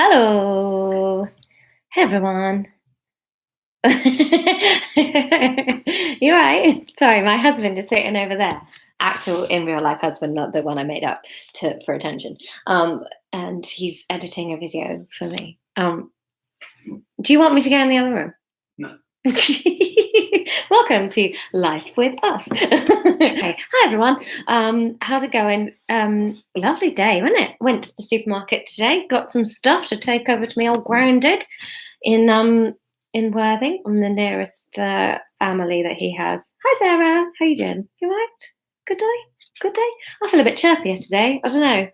Hello. Hey, everyone. You right? Sorry, my husband is sitting over there. Actual in real life husband, not the one I made up for attention. And he's editing a video for me. Do you want me to go in the other room? No. Welcome to Life with Us. Okay. Hi everyone. How's it going? Lovely day, wasn't it? Went to the supermarket today, got some stuff to take over to my old grounded in Worthing. I'm the nearest family that he has. Hi Sarah, how you doing? You all right? Good day? Good day? I feel a bit chirpier today. I don't know.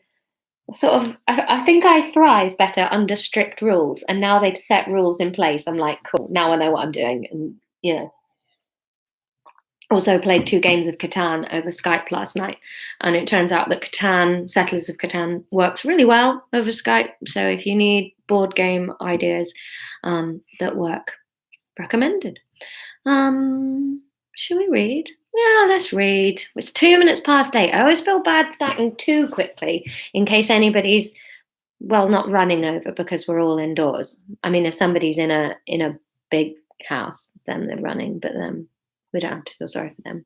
I think I thrive better under strict rules, and now they've set rules in place. I'm like, cool, now I know what I'm doing. And also played 2 games of Catan over Skype last night, and it turns out that Settlers of Catan works really well over Skype. So if you need board game ideas that work, recommended. Should we read? Yeah, let's read. It's 2 minutes past 8. I always feel bad starting too quickly in case anybody's not running over because we're all indoors. I mean, if somebody's in a big house, then they're running, but we don't have to feel sorry for them.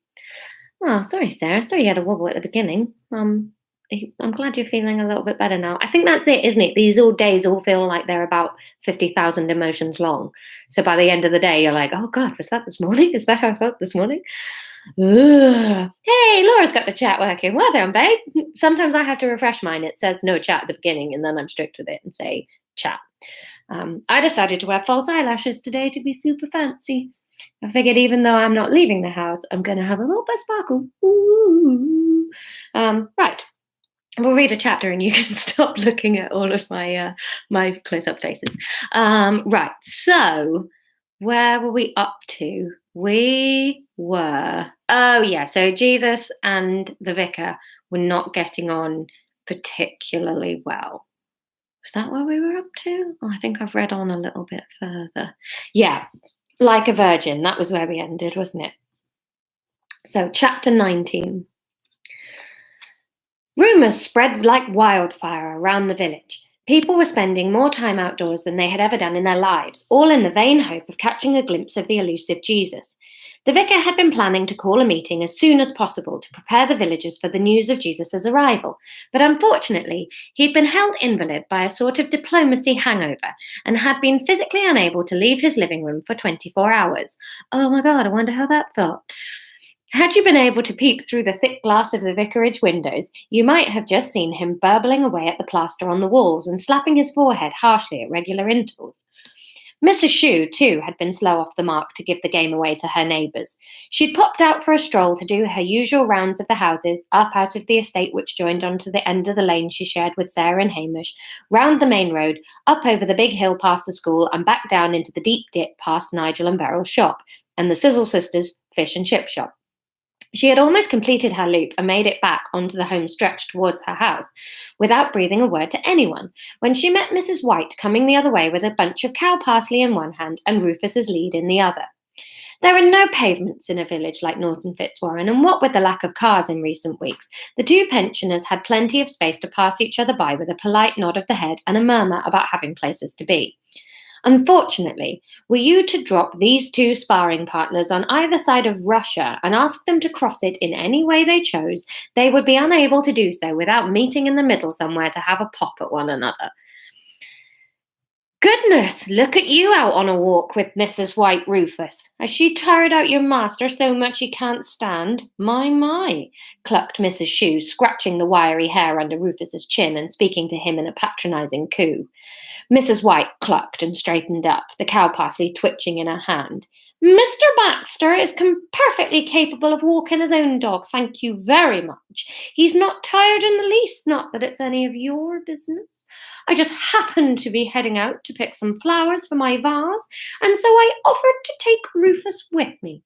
Oh, sorry, Sarah. Sorry you had a wobble at the beginning. I'm glad you're feeling a little bit better now. I think that's it, isn't it? These days all feel like they're about 50,000 emotions long. So by the end of the day, you're like, oh God, was that this morning? Is that how I felt this morning? Ugh. Hey, Laura's got the chat working. Well done, babe. Sometimes I have to refresh mine. It says no chat at the beginning, and then I'm strict with it and say chat. I decided to wear false eyelashes today to be super fancy. I figured even though I'm not leaving the house, I'm going to have a little bit of sparkle. Ooh. Right. We'll read a chapter and you can stop looking at all of my my close-up faces. Right. So where were we up to? We were... Oh, yeah. So Jesus and the vicar were not getting on particularly well. Was that where we were up to? Oh, I think I've read on a little bit further. Yeah. Like a virgin. That was where we ended, wasn't it? So chapter 19. Rumours spread like wildfire around the village. People were spending more time outdoors than they had ever done in their lives, all in the vain hope of catching a glimpse of the elusive Jesus. The vicar had been planning to call a meeting as soon as possible to prepare the villagers for the news of Jesus' arrival, but unfortunately, he'd been held invalid by a sort of diplomacy hangover and had been physically unable to leave his living room for 24 hours. Oh my God, I wonder how that felt. Had you been able to peep through the thick glass of the vicarage windows, you might have just seen him burbling away at the plaster on the walls and slapping his forehead harshly at regular intervals. Mrs. Shue, too, had been slow off the mark to give the game away to her neighbours. She'd popped out for a stroll to do her usual rounds of the houses, up out of the estate which joined onto the end of the lane she shared with Sarah and Hamish, round the main road, up over the big hill past the school, and back down into the deep dip past Nigel and Beryl's shop, and the Sizzle Sisters' fish and chip shop. She had almost completed her loop and made it back onto the home stretch towards her house without breathing a word to anyone when she met Mrs. White coming the other way with a bunch of cow parsley in one hand and Rufus's lead in the other. There are no pavements in a village like Norton Fitzwarren, and what with the lack of cars in recent weeks, the 2 pensioners had plenty of space to pass each other by with a polite nod of the head and a murmur about having places to be. Unfortunately, were you to drop these 2 sparring partners on either side of Russia and ask them to cross it in any way they chose, they would be unable to do so without meeting in the middle somewhere to have a pop at one another. Goodness, look at you out on a walk with Mrs. White, Rufus. Has she tired out your master so much he can't stand? My, clucked Mrs. Shue, scratching the wiry hair under Rufus's chin and speaking to him in a patronising coo. Mrs. White clucked and straightened up, the cow parsley twitching in her hand. Mr. Baxter is perfectly capable of walking his own dog, thank you very much. He's not tired in the least, not that it's any of your business. I just happened to be heading out to pick some flowers for my vase, and so I offered to take Rufus with me.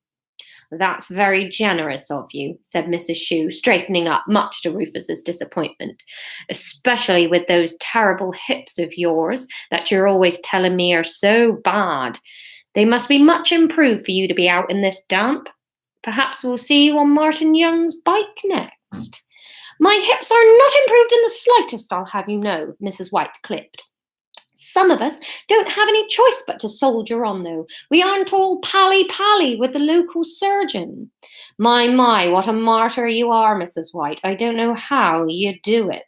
That's very generous of you, said Mrs. Shue, straightening up, much to Rufus's disappointment, especially with those terrible hips of yours that you're always telling me are so bad. They must be much improved for you to be out in this damp. Perhaps we'll see you on Martin Young's bike next. My hips are not improved in the slightest, I'll have you know, Mrs. White clipped. Some of us don't have any choice but to soldier on, though. We aren't all pally-pally with the local surgeon. My, what a martyr you are, Mrs. White. I don't know how you do it.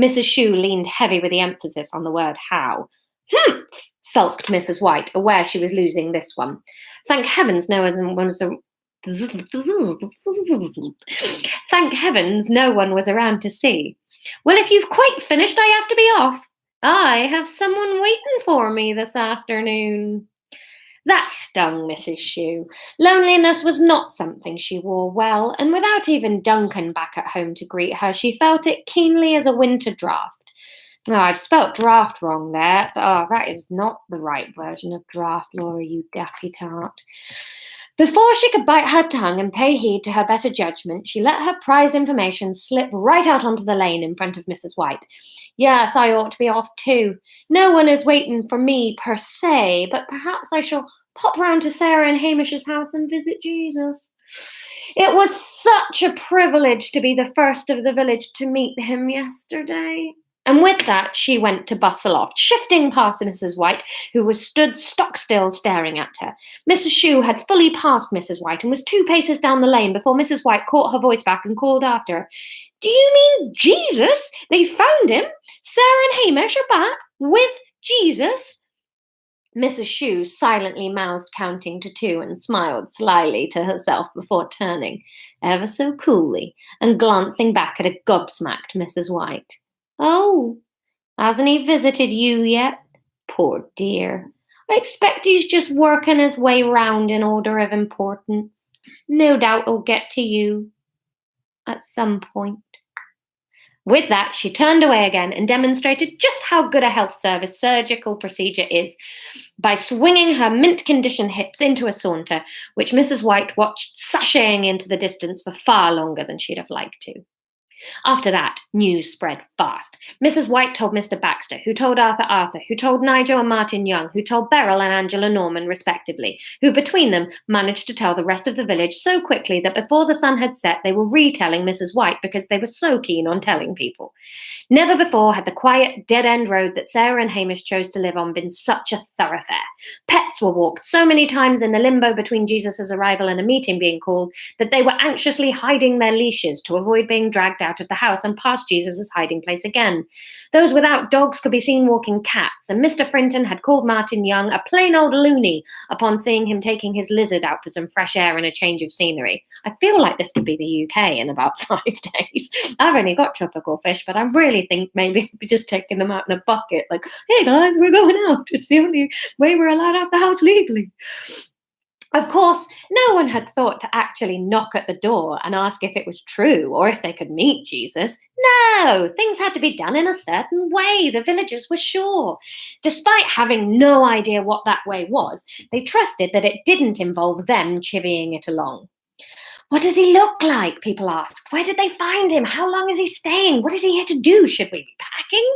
Mrs. Shue leaned heavy with the emphasis on the word how. Humph! Sulked Mrs. White, aware she was losing this one. Thank heavens no one was Thank heavens no one was around to see. Well, if you've quite finished, I have to be off. I have someone waiting for me this afternoon. That stung Mrs. Shue. Loneliness was not something she wore well, and without even Duncan back at home to greet her, she felt it keenly as a winter draft. Oh, I've spelt draft wrong there. Oh, that is not the right version of draft, Laura, you daffy tart. Before she could bite her tongue and pay heed to her better judgment, she let her prize information slip right out onto the lane in front of Mrs. White. Yes, I ought to be off too. No one is waiting for me per se, but perhaps I shall pop round to Sarah and Hamish's house and visit Jesus. It was such a privilege to be the first of the village to meet him yesterday. And with that, she went to bustle off, shifting past Mrs. White, who was stood stock still staring at her. Mrs. Shue had fully passed Mrs. White and was 2 paces down the lane before Mrs. White caught her voice back and called after her. Do you mean Jesus? They found him? Sarah and Hamish are back with Jesus? Mrs. Shue silently mouthed counting to 2 and smiled slyly to herself before turning, ever so coolly, and glancing back at a gobsmacked Mrs. White. Oh, hasn't he visited you yet? Poor dear. I expect he's just working his way round in order of importance. No doubt he'll get to you at some point. With that, she turned away again and demonstrated just how good a health service surgical procedure is by swinging her mint-conditioned hips into a saunter, which Mrs. White watched sashaying into the distance for far longer than she'd have liked to. After that, news spread fast. Mrs. White told Mr. Baxter, who told Arthur, who told Nigel and Martin Young, who told Beryl and Angela Norman, respectively, who between them managed to tell the rest of the village so quickly that before the sun had set, they were retelling Mrs. White because they were so keen on telling people. Never before had the quiet, dead-end road that Sarah and Hamish chose to live on been such a thoroughfare. Pets were walked so many times in the limbo between Jesus' arrival and a meeting being called that they were anxiously hiding their leashes to avoid being dragged out of the house and past Jesus' hiding place again. Those without dogs could be seen walking cats, and Mr. Frinton had called Martin Young a plain old loony upon seeing him taking his lizard out for some fresh air and a change of scenery. I feel like this could be the UK in about 5 days. I've only got tropical fish, but I really think maybe we're just taking them out in a bucket, like, hey guys, we're going out. It's the only way we're allowed out the house legally. Of course, no one had thought to actually knock at the door and ask if it was true or if they could meet Jesus. No, things had to be done in a certain way, the villagers were sure. Despite having no idea what that way was, they trusted that it didn't involve them chivying it along. What does he look like? People asked. Where did they find him? How long is he staying? What is he here to do? Should we be packing?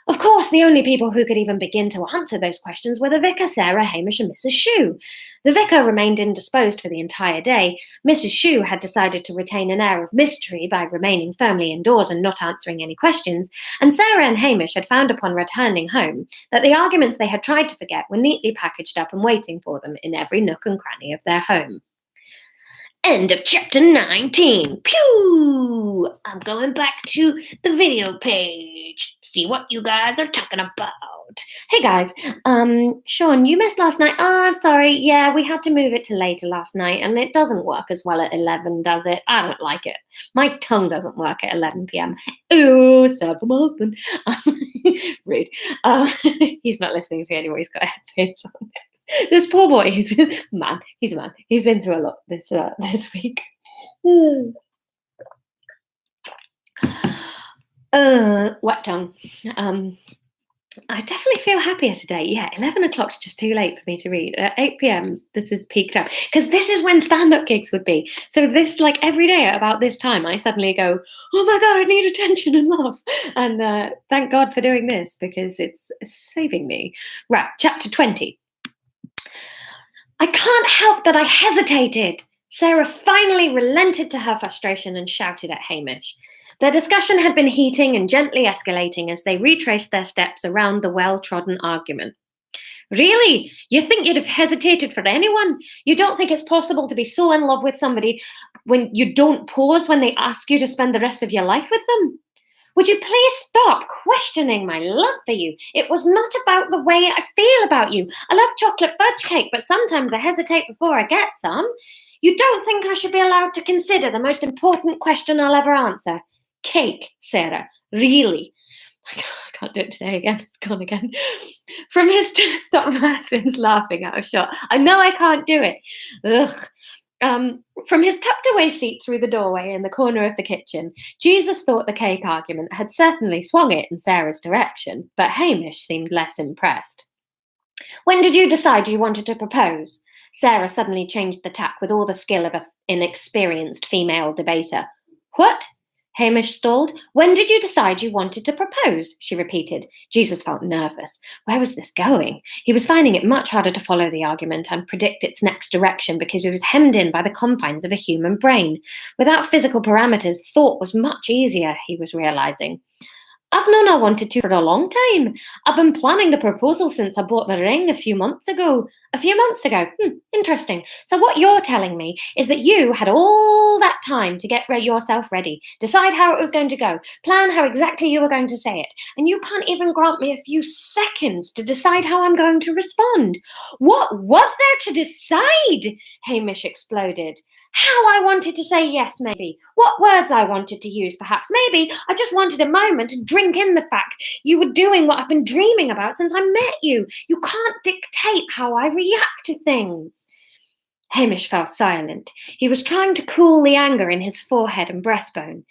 Of course, the only people who could even begin to answer those questions were the vicar, Sarah, Hamish, and Mrs. Shue. The vicar remained indisposed for the entire day. Mrs. Shue had decided to retain an air of mystery by remaining firmly indoors and not answering any questions, and Sarah and Hamish had found upon returning home that the arguments they had tried to forget were neatly packaged up and waiting for them in every nook and cranny of their home. End of chapter 19. Pew! I'm going back to the video page. See what you guys are talking about. Hey guys, Sean, you missed last night. Oh, I'm sorry. Yeah, we had to move it to later last night, and it doesn't work as well at 11, does it? I don't like it. My tongue doesn't work at 11 p.m. Ooh, sad for my husband. Rude. He's not listening to me anymore. He's got headphones on. This poor boy, he's a man. He's been through a lot this week. Wet tongue. I definitely feel happier today. Yeah, 11 o'clock's just too late for me to read. At 8 p.m, this is peak time. Because this is when stand-up gigs would be. So this, like, every day at about this time, I suddenly go, oh my God, I need attention and love. And thank God for doing this, because it's saving me. Right, chapter 20. I can't help that I hesitated. Sarah finally relented to her frustration and shouted at Hamish. Their discussion had been heating and gently escalating as they retraced their steps around the well-trodden argument. Really? You think you'd have hesitated for anyone? You don't think it's possible to be so in love with somebody when you don't pause when they ask you to spend the rest of your life with them? Would you please stop questioning my love for you? It was not about the way I feel about you. I love chocolate fudge cake, but sometimes I hesitate before I get some. You don't think I should be allowed to consider the most important question I'll ever answer? Cake, Sarah. Really? I can't do it today again. It's gone again. From his stop Marston's laughing out of shot. I know I can't do it. Ugh. From his tucked away seat through the doorway in the corner of the kitchen, Jesus thought the cake argument had certainly swung it in Sarah's direction, but Hamish seemed less impressed. When did you decide you wanted to propose? Sarah suddenly changed the tack with all the skill of an inexperienced female debater. What? Hamish stalled. When did you decide you wanted to propose? She repeated. Jesus felt nervous. Where was this going? He was finding it much harder to follow the argument and predict its next direction because he was hemmed in by the confines of a human brain. Without physical parameters, thought was much easier, he was realizing. I've known I wanted to for a long time. I've been planning the proposal since I bought the ring a few months ago. Interesting. So what you're telling me is that you had all that time to get yourself ready, decide how it was going to go, plan how exactly you were going to say it, and you can't even grant me a few seconds to decide how I'm going to respond. What was there to decide? Hamish exploded. How I wanted to say yes, maybe. What words I wanted to use, perhaps. Maybe I just wanted a moment to drink in the fact you were doing what I've been dreaming about since I met you. You can't dictate how I react to things. Hamish fell silent. He was trying to cool the anger in his forehead and breastbone.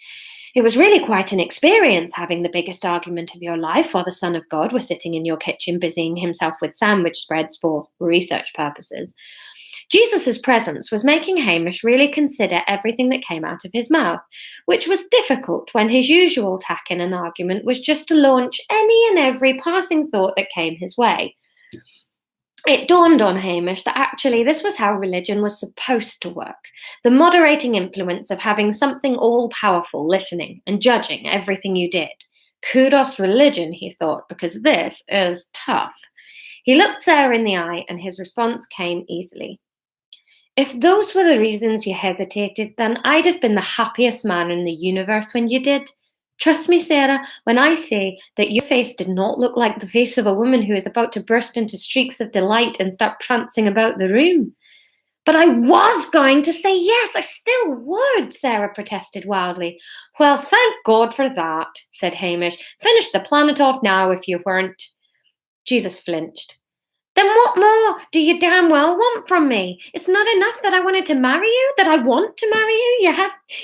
It was really quite an experience having the biggest argument of your life while the Son of God was sitting in your kitchen busying himself with sandwich spreads for research purposes. Jesus' presence was making Hamish really consider everything that came out of his mouth, which was difficult when his usual tack in an argument was just to launch any and every passing thought that came his way. It dawned on Hamish that actually this was how religion was supposed to work, the moderating influence of having something all-powerful listening and judging everything you did. Kudos religion, he thought, because this is tough. He looked Sarah in the eye and his response came easily. If those were the reasons you hesitated, then I'd have been the happiest man in the universe when you did. Trust me, Sarah, when I say that your face did not look like the face of a woman who is about to burst into streaks of delight and start prancing about the room. But I was going to say yes, I still would, Sarah protested wildly. Well, thank God for that, said Hamish. Finish the planet off now if you weren't. Jesus flinched. Then what more do you damn well want from me? It's not enough that I wanted to marry you, that I want to marry you.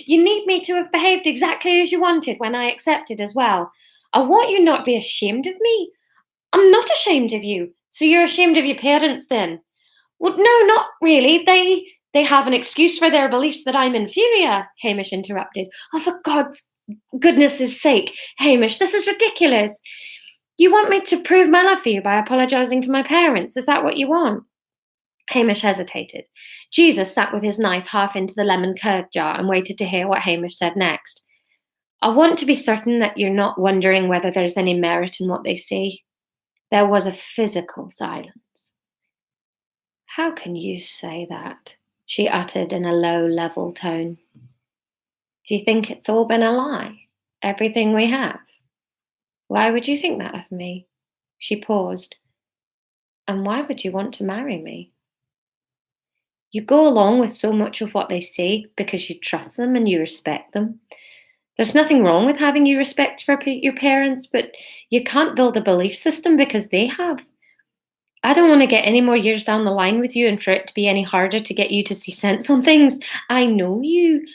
You need me to have behaved exactly as you wanted when I accepted as well. I want you not to be ashamed of me. I'm not ashamed of you. So you're ashamed of your parents then? Well, no, not really. They have an excuse for their beliefs that I'm inferior, Hamish interrupted. Oh, for God's goodness' sake, Hamish, this is ridiculous. You want me to prove my love for you by apologising for my parents? Is that what you want? Hamish hesitated. Jesus sat with his knife half into the lemon curd jar and waited to hear what Hamish said next. I want to be certain that you're not wondering whether there's any merit in what they say. There was a physical silence. How can you say that? She uttered in a low, level tone. Do you think it's all been a lie? Everything we have? Why would you think that of me? She paused. And why would you want to marry me? You go along with so much of what they say because you trust them and you respect them. There's nothing wrong with having you respect for your parents, but you can't build a belief system because they have. I don't want to get any more years down the line with you and for it to be any harder to get you to see sense on things. I know you.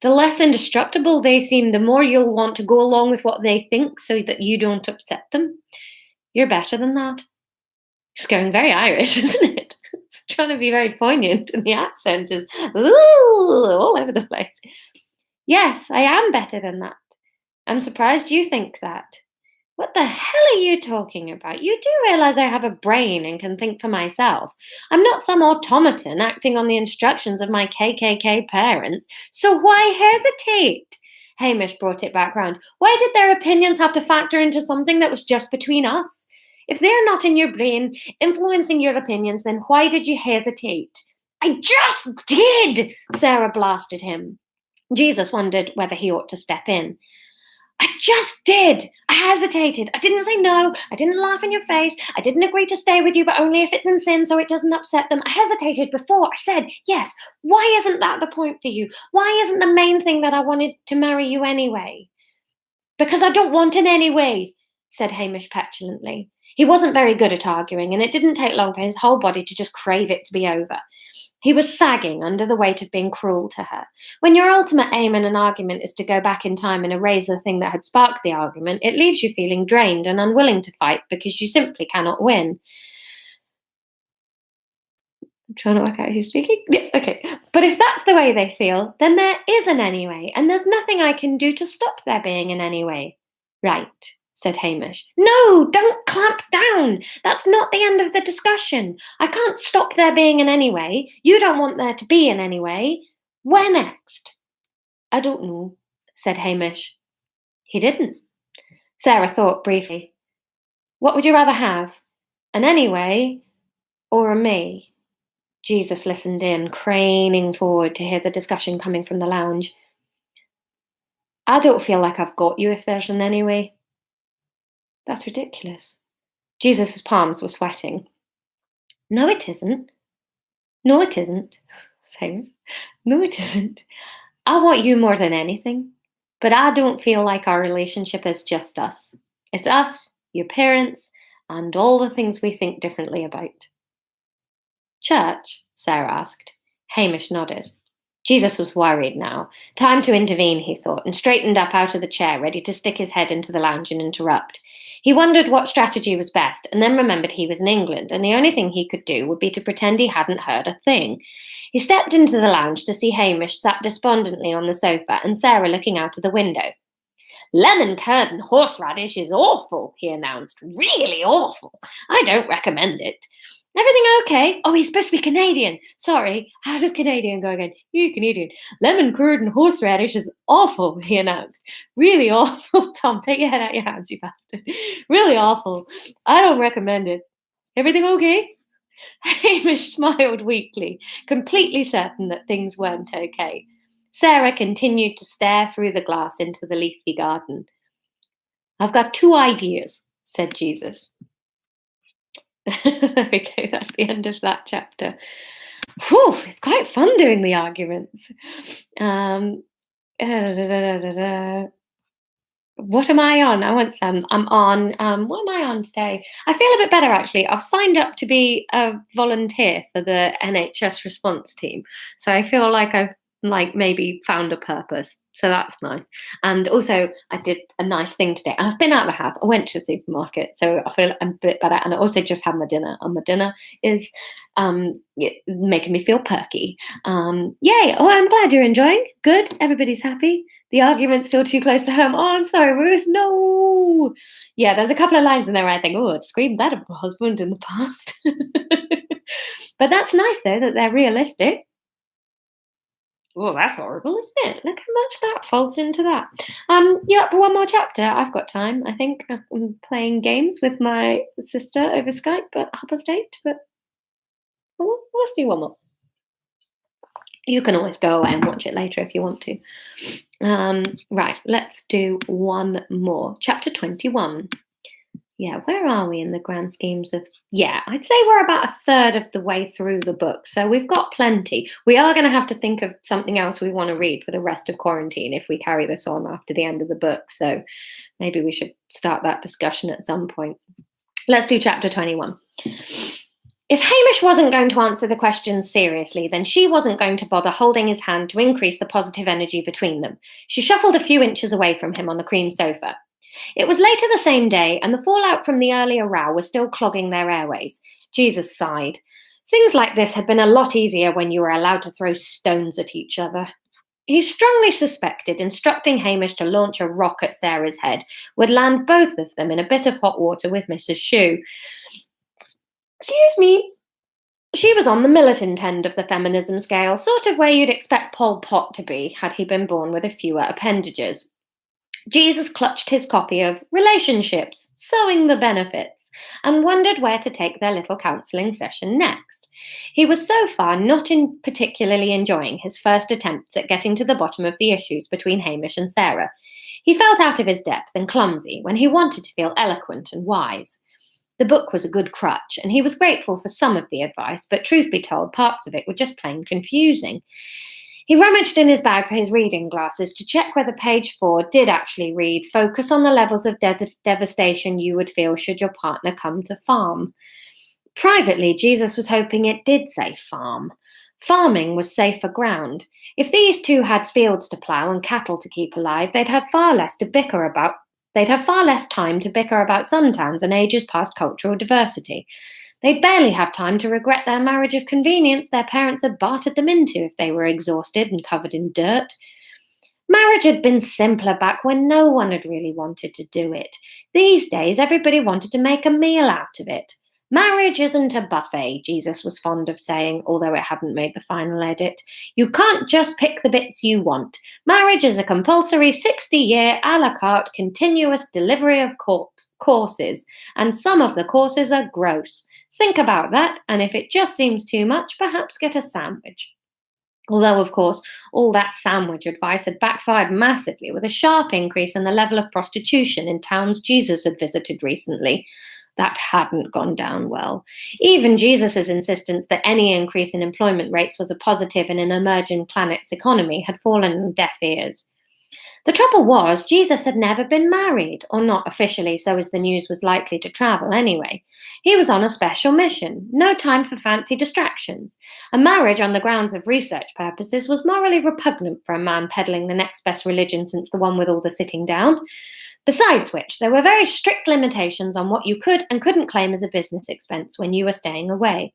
The less indestructible they seem, the more you'll want to go along with what they think so that you don't upset them. You're better than that. It's going very Irish, isn't it? It's trying to be very poignant, and the accent is all over the place. Yes, I am better than that. I'm surprised you think that. What the hell are you talking about? You do realize I have a brain and can think for myself. I'm not some automaton acting on the instructions of my KKK parents, so why hesitate? Hamish brought it back round. Why did their opinions have to factor into something that was just between us? If they're not in your brain, influencing your opinions, then why did you hesitate? I just did, Sarah blasted him. Jesus wondered whether he ought to step in. I just did. I hesitated. I didn't say no. I didn't laugh in your face. I didn't agree to stay with you, but only if it's in sin so it doesn't upset them. I hesitated before. I said, yes. Why isn't that the point for you? Why isn't the main thing that I wanted to marry you anyway? Because I don't want it anyway, said Hamish petulantly. He wasn't very good at arguing, and it didn't take long for his whole body to just crave it to be over. He was sagging under the weight of being cruel to her. When your ultimate aim in an argument is to go back in time and erase the thing that had sparked the argument, it leaves you feeling drained and unwilling to fight because you simply cannot win. I'm trying to work out who's speaking. Yeah, okay. But if that's the way they feel, then there is an anyway, and there's nothing I can do to stop there being an anyway. Right, said Hamish. No, don't clamp down. That's not the end of the discussion. I can't stop there being an anyway. You don't want there to be an anyway. Where next? I don't know, said Hamish. He didn't. Sarah thought briefly. What would you rather have? An anyway or a me? Jesus listened in, craning forward to hear the discussion coming from the lounge. I don't feel like I've got you if there's an anyway. That's ridiculous. Jesus' palms were sweating. No, it isn't. No, it isn't. No, it isn't. I want you more than anything, but I don't feel like our relationship is just us. It's us, your parents, and all the things we think differently about. Church? Sarah asked. Hamish nodded. Jesus was worried now. Time to intervene, he thought, and straightened up out of the chair, ready to stick his head into the lounge and interrupt. He wondered what strategy was best, and then remembered he was in England, and the only thing he could do would be to pretend he hadn't heard a thing. He stepped into the lounge to see Hamish sat despondently on the sofa and Sarah looking out of the window. Lemon curd and horseradish is awful, he announced. Really awful. I don't recommend it. Everything okay? Oh, he's supposed to be Canadian. Sorry. How does Canadian go again? You Canadian. Lemon curd and horseradish is awful, he announced. Really awful. Tom, take your head out your hands, you bastard. Really awful. I don't recommend it. Everything okay? Hamish smiled weakly, completely certain that things weren't okay. Sarah continued to stare through the glass into the leafy garden. I've got 2 ideas, said Jesus. There we go, that's the end of that chapter. Whew, it's quite fun doing the arguments. What am I on? I want some. I'm on, what am I on today? I feel a bit better actually. I've signed up to be a volunteer for the NHS response team. So I feel like I've maybe found a purpose. So that's nice. And also I did a nice thing today. I've been out of the house. I went to a supermarket, so I feel I'm a bit better. And I also just had my dinner. And my dinner is making me feel perky. Yay. Oh, I'm glad you're enjoying. Good. Everybody's happy. The argument's still too close to home. Oh, I'm sorry, Ruth. No. Yeah, there's a couple of lines in there where I think, oh, I'd screamed that at my husband in the past. But that's nice, though, that they're realistic. Oh, that's horrible, isn't it? Look how much that folds into that. Yeah, one more chapter. I've got time. I think I'm playing games with my sister over Skype at 8:30, but let's do one more. You can always go away and watch it later if you want to. Right, let's do one more. Chapter 21. Yeah, where are we in the grand schemes of... Yeah, I'd say we're about a third of the way through the book, so we've got plenty. We are going to have to think of something else we want to read for the rest of quarantine if we carry this on after the end of the book, so maybe we should start that discussion at some point. Let's do chapter 21. If Hamish wasn't going to answer the questions seriously, then she wasn't going to bother holding his hand to increase the positive energy between them. She shuffled a few inches away from him on the cream sofa. It was later the same day, and the fallout from the earlier row was still clogging their airways. Jesus sighed. Things like this had been a lot easier when you were allowed to throw stones at each other. He strongly suspected instructing Hamish to launch a rock at Sarah's head would land both of them in a bit of hot water with Mrs. Shue. Excuse me. She was on the militant end of the feminism scale, sort of where you'd expect Pol Pot to be had he been born with a fewer appendages. Jesus clutched his copy of Relationships, Sowing the Benefits, and wondered where to take their little counselling session next. He was so far not particularly enjoying his first attempts at getting to the bottom of the issues between Hamish and Sarah. He felt out of his depth and clumsy when he wanted to feel eloquent and wise. The book was a good crutch, and he was grateful for some of the advice, but truth be told, parts of it were just plain confusing. He rummaged in his bag for his reading glasses to check whether page 4 did actually read, "Focus on the levels of devastation you would feel should your partner come to farm." Privately, Jesus was hoping it did say farm. Farming was safer ground. If these two had fields to plough and cattle to keep alive, they'd have far less time to bicker about suntans and ages past cultural diversity. They'd barely have time to regret their marriage of convenience their parents had bartered them into if they were exhausted and covered in dirt. Marriage had been simpler back when no one had really wanted to do it. These days, everybody wanted to make a meal out of it. Marriage isn't a buffet, Jesus was fond of saying, although it hadn't made the final edit. You can't just pick the bits you want. Marriage is a compulsory 60-year a la carte continuous delivery of courses, and some of the courses are gross. Think about that, and if it just seems too much, perhaps get a sandwich. Although, of course, all that sandwich advice had backfired massively with a sharp increase in the level of prostitution in towns Jesus had visited recently. That hadn't gone down well. Even Jesus' insistence that any increase in employment rates was a positive in an emerging planet's economy had fallen on deaf ears. The trouble was, Jesus had never been married, or not officially, so as the news was likely to travel anyway. He was on a special mission, no time for fancy distractions. A marriage on the grounds of research purposes was morally repugnant for a man peddling the next best religion since the one with all the sitting down. Besides which, there were very strict limitations on what you could and couldn't claim as a business expense when you were staying away.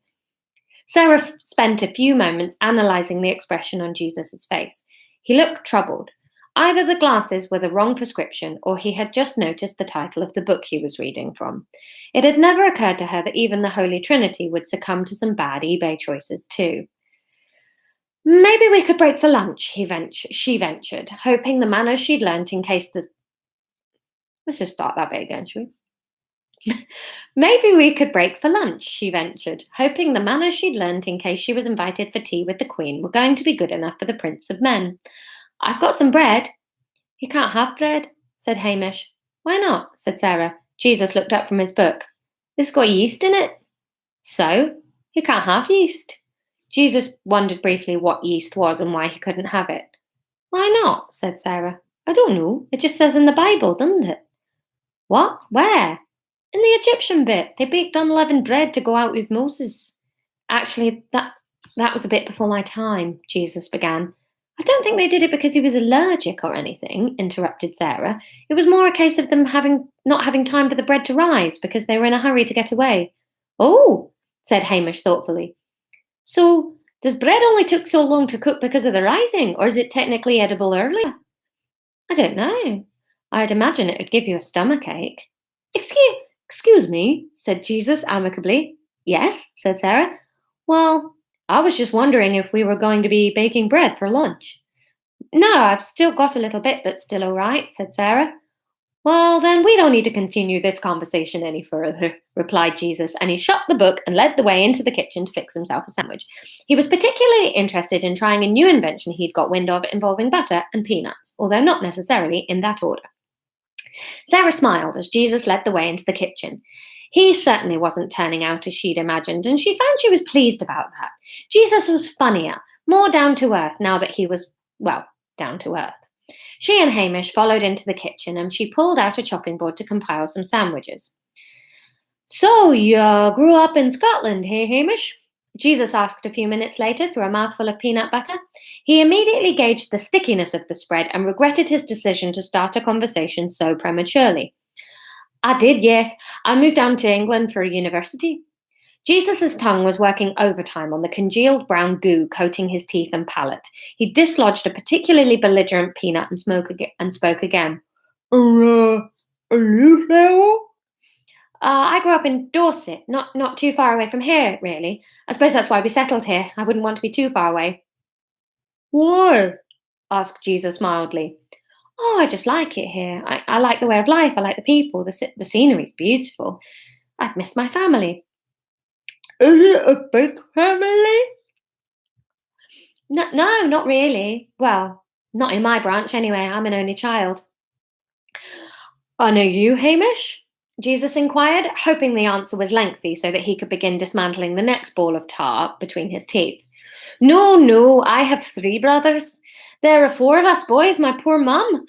Sarah spent a few moments analysing the expression on Jesus' face. He looked troubled. Either the glasses were the wrong prescription, or he had just noticed the title of the book he was reading from. It had never occurred to her that even the Holy Trinity would succumb to some bad eBay choices too. Maybe we could break for lunch, she ventured, hoping the manners she'd learnt in case the... Let's just start that bit again, shall we? Maybe we could break for lunch, she ventured, hoping the manners she'd learnt in case she was invited for tea with the Queen were going to be good enough for the Prince of Men. I've got some bread. You can't have bread, said Hamish. Why not? Said Sarah. Jesus looked up from his book. It's got yeast in it. So? You can't have yeast. Jesus wondered briefly what yeast was and why he couldn't have it. Why not? Said Sarah. I don't know. It just says in the Bible, doesn't it? What? Where? In the Egyptian bit. They baked unleavened bread to go out with Moses. Actually, that was a bit before my time, Jesus began. I don't think they did it because he was allergic or anything, interrupted Sarah. It was more a case of them not having time for the bread to rise because they were in a hurry to get away. Oh, said Hamish thoughtfully. So, does bread only take so long to cook because of the rising, or is it technically edible earlier? I don't know. I'd imagine it would give you a stomachache. Excuse me, said Jesus amicably. Yes, said Sarah. Well, I was just wondering if we were going to be baking bread for lunch. No, I've still got a little bit that's still all right, said Sarah. Well, then we don't need to continue this conversation any further, replied Jesus, and he shut the book and led the way into the kitchen to fix himself a sandwich. He was particularly interested in trying a new invention he'd got wind of involving butter and peanuts, although not necessarily in that order. Sarah smiled as Jesus led the way into the kitchen. He certainly wasn't turning out as she'd imagined, and she found she was pleased about that. Jesus was funnier, more down to earth now that he was, well, down to earth. She and Hamish followed into the kitchen, and she pulled out a chopping board to compile some sandwiches. So, you grew up in Scotland, hey, Hamish? Jesus asked a few minutes later through a mouthful of peanut butter. He immediately gauged the stickiness of the spread and regretted his decision to start a conversation so prematurely. I did, yes. I moved down to England for university. Jesus' tongue was working overtime on the congealed brown goo coating his teeth and palate. He dislodged a particularly belligerent peanut and spoke again. Are you there? I grew up in Dorset, not too far away from here, really. I suppose that's why we settled here. I wouldn't want to be too far away. Why? Asked Jesus mildly. Oh, I just like it here. I like the way of life. I like the people. The scenery's beautiful. I'd miss my family. Is it a big family? No, no, not really. Well, not in my branch anyway. I'm an only child. And are you Hamish? Jesus inquired, hoping the answer was lengthy so that he could begin dismantling the next ball of tar between his teeth. No, no, I have 3 brothers. There are 4 of us boys, my poor mum.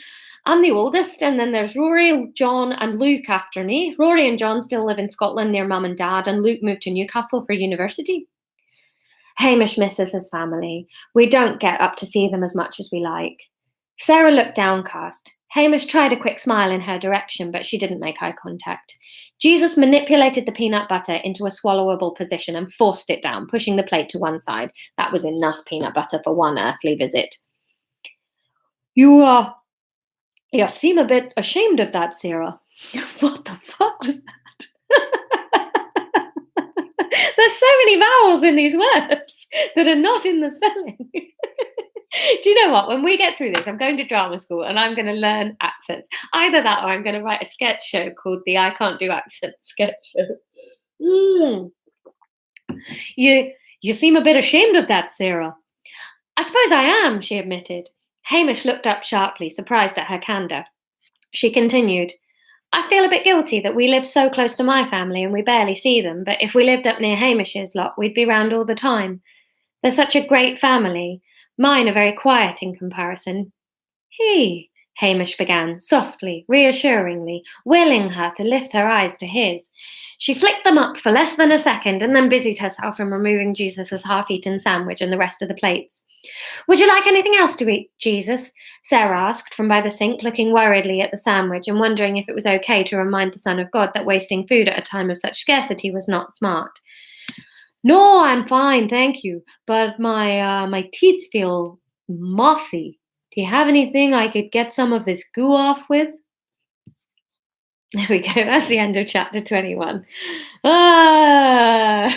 I'm the oldest, and then there's Rory, John, and Luke after me. Rory and John still live in Scotland near mum and dad, and Luke moved to Newcastle for university. Hamish misses his family. We don't get up to see them as much as we like. Sarah looked downcast. Hamish tried a quick smile in her direction, but she didn't make eye contact. Jesus manipulated the peanut butter into a swallowable position and forced it down, pushing the plate to one side. That was enough peanut butter for one earthly visit. You seem a bit ashamed of that, Sarah. What the fuck was that? There's so many vowels in these words that are not in the spelling. Do you know what? When we get through this, I'm going to drama school and I'm going to learn accents. Either that or I'm going to write a sketch show called the I Can't Do Accents Sketch Show. Mm. You seem a bit ashamed of that, Sarah. I suppose I am, she admitted. Hamish looked up sharply, surprised at her candour. She continued, I feel a bit guilty that we live so close to my family and we barely see them, but if we lived up near Hamish's lot, we'd be round all the time. They're such a great family. Mine are very quiet in comparison. Hamish began, softly, reassuringly, willing her to lift her eyes to his. She flicked them up for less than a second and then busied herself in removing Jesus' half-eaten sandwich and the rest of the plates. Would you like anything else to eat, Jesus? Sarah asked from by the sink, looking worriedly at the sandwich and wondering if it was okay to remind the Son of God that wasting food at a time of such scarcity was not smart. No, I'm fine, thank you. But my teeth feel mossy. Do you have anything I could get some of this goo off with? There we go. That's the end of chapter 21. Ah!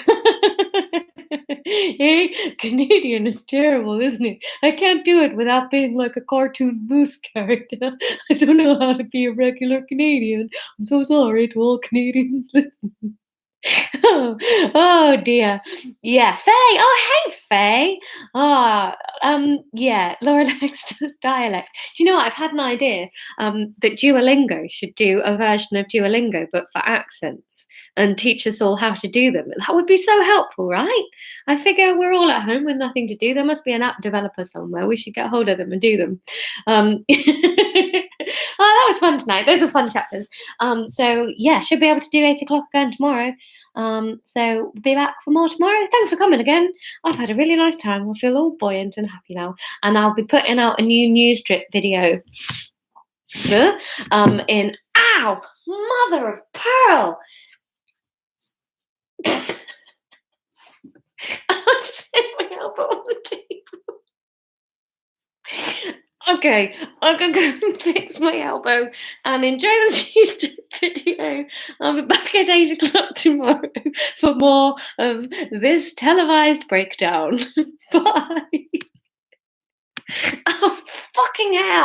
Canadian is terrible, isn't it? I can't do it without being like a cartoon moose character. I don't know how to be a regular Canadian. I'm so sorry to all Canadians listening. Oh dear. Yeah, Faye. Oh, hey, Faye. Yeah, Laura likes dialects. Do you know what? I've had an idea that Duolingo should do a version of Duolingo, but for accents, and teach us all how to do them. That would be so helpful, right? I figure we're all at home with nothing to do. There must be an app developer somewhere. We should get hold of them and do them. Oh, that was fun tonight. Those were fun chapters. So yeah, should be able to do 8 o'clock again tomorrow. So we'll be back for more tomorrow. Thanks for coming again. I've had a really nice time. I feel all buoyant and happy now. And I'll be putting out a new news drip video. In ow, mother of pearl. I just hit my elbow on the table. Okay, I'm gonna go and fix my elbow and enjoy the news drip video. I'll be back at 8 o'clock tomorrow for more of this televised breakdown. Bye. Oh, fucking hell.